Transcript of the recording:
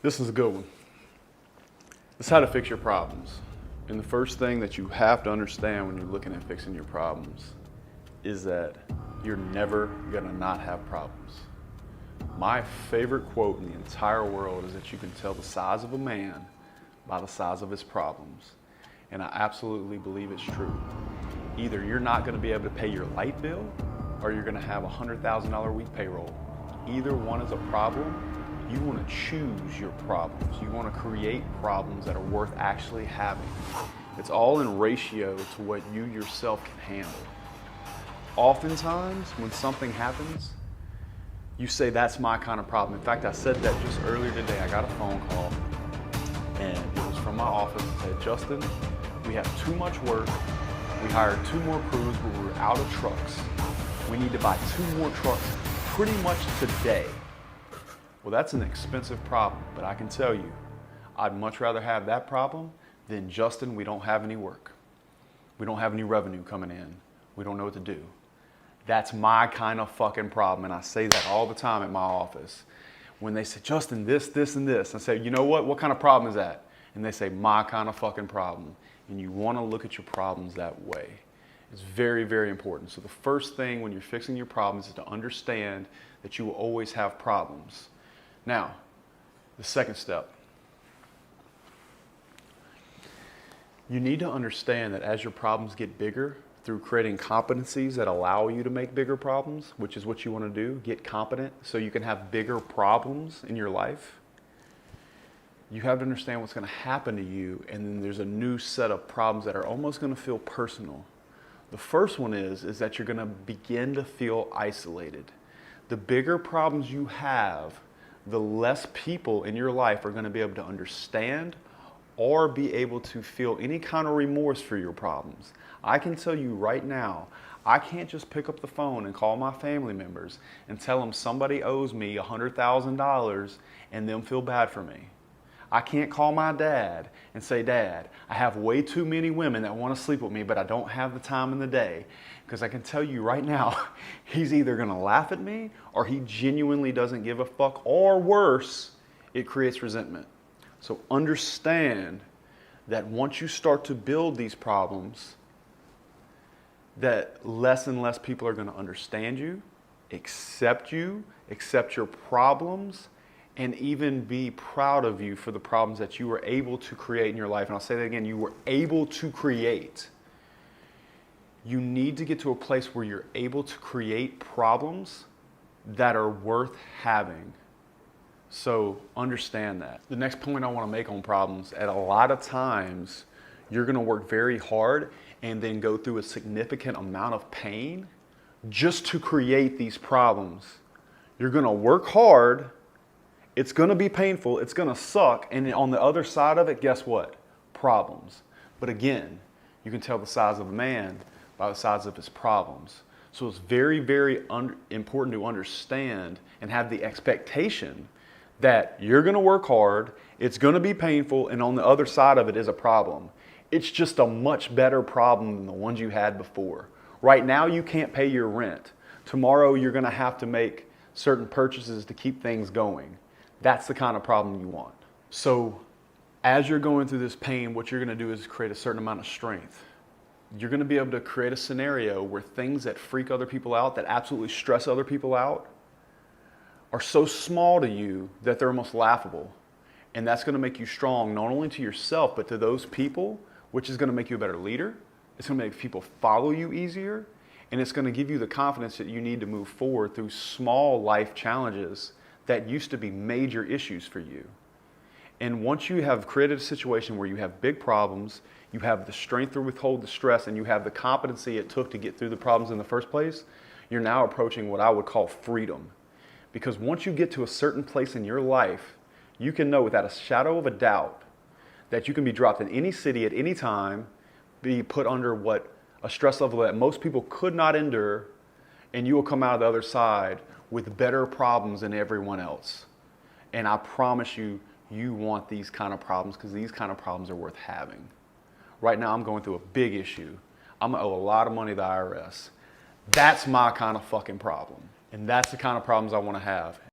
This is a good one. It's how to fix your problems. And the first thing that you have to understand when you're looking at fixing your problems is that you're never gonna not have problems. My favorite quote in the entire world is that you can tell the size of a man by the size of his problems. And I absolutely believe it's true. Either you're not gonna be able to pay your light bill or you're gonna have a $100,000 a week payroll. Either one is a problem. You want to choose your problems. You want to create problems that are worth actually having. It's all in ratio to what you yourself can handle. Oftentimes, when something happens, you say, that's my kind of problem. In fact, I said that just earlier today. I got a phone call, and it was from my office. It said, Justin, we have too much work. We hired 2 more crews, but we're out of trucks. We need to buy 2 more trucks pretty much today. Well, that's an expensive problem, but I can tell you, I'd much rather have that problem than, Justin, we don't have any work. We don't have any revenue coming in. We don't know what to do. That's my kind of fucking problem, and I say that all the time at my office. When they say, Justin, this, and this, I say, you know what? What kind of problem is that? And they say, my kind of fucking problem. And you want to look at your problems that way. It's very, very important. So the first thing when you're fixing your problems is to understand that you will always have problems. Now, the second step. You need to understand that as your problems get bigger, through creating competencies that allow you to make bigger problems, which is what you want to do, get competent so you can have bigger problems in your life, you have to understand what's going to happen to you, and then there's a new set of problems that are almost going to feel personal. The first one is that you're going to begin to feel isolated. The bigger problems you have, the less people in your life are going to be able to understand or be able to feel any kind of remorse for your problems. I can tell you right now, I can't just pick up the phone and call my family members and tell them somebody owes me $100,000 and them feel bad for me. I can't call my dad and say, Dad, I have way too many women that want to sleep with me, but I don't have the time in the day. Because I can tell you right now, he's either going to laugh at me or he genuinely doesn't give a fuck, or worse, it creates resentment. So understand that once you start to build these problems, that less and less people are going to understand you, accept your problems, and even be proud of you for the problems that you were able to create in your life. And I'll say that again, you were able to create. You need to get to a place where you're able to create problems that are worth having. So understand that. The next point I want to make on problems, at a lot of times, you're going to work very hard and then go through a significant amount of pain just to create these problems. You're going to work hard. It's going to be painful. It's going to suck. And on the other side of it, guess what? Problems. But again, you can tell the size of a man by the size of his problems. So it's very, very important to understand and have the expectation that you're going to work hard, it's going to be painful, and on the other side of it is a problem. It's just a much better problem than the ones you had before. Right now, you can't pay your rent. Tomorrow, you're going to have to make certain purchases to keep things going. That's the kind of problem you want. So as you're going through this pain, what you're going to do is create a certain amount of strength. You're going to be able to create a scenario where things that freak other people out, that absolutely stress other people out, are so small to you that they're almost laughable. And that's going to make you strong, not only to yourself, but to those people, which is going to make you a better leader. It's going to make people follow you easier. And it's going to give you the confidence that you need to move forward through small life challenges that used to be major issues for you. And once you have created a situation where you have big problems, you have the strength to withhold the stress, and you have the competency it took to get through the problems in the first place, you're now approaching what I would call freedom. Because once you get to a certain place in your life, you can know without a shadow of a doubt that you can be dropped in any city at any time, be put under what a stress level that most people could not endure, and you will come out of the other side with better problems than everyone else. And I promise you, you want these kind of problems because these kind of problems are worth having. Right now, I'm going through a big issue. I'm gonna owe a lot of money to the IRS. That's my kind of fucking problem. And that's the kind of problems I want to have.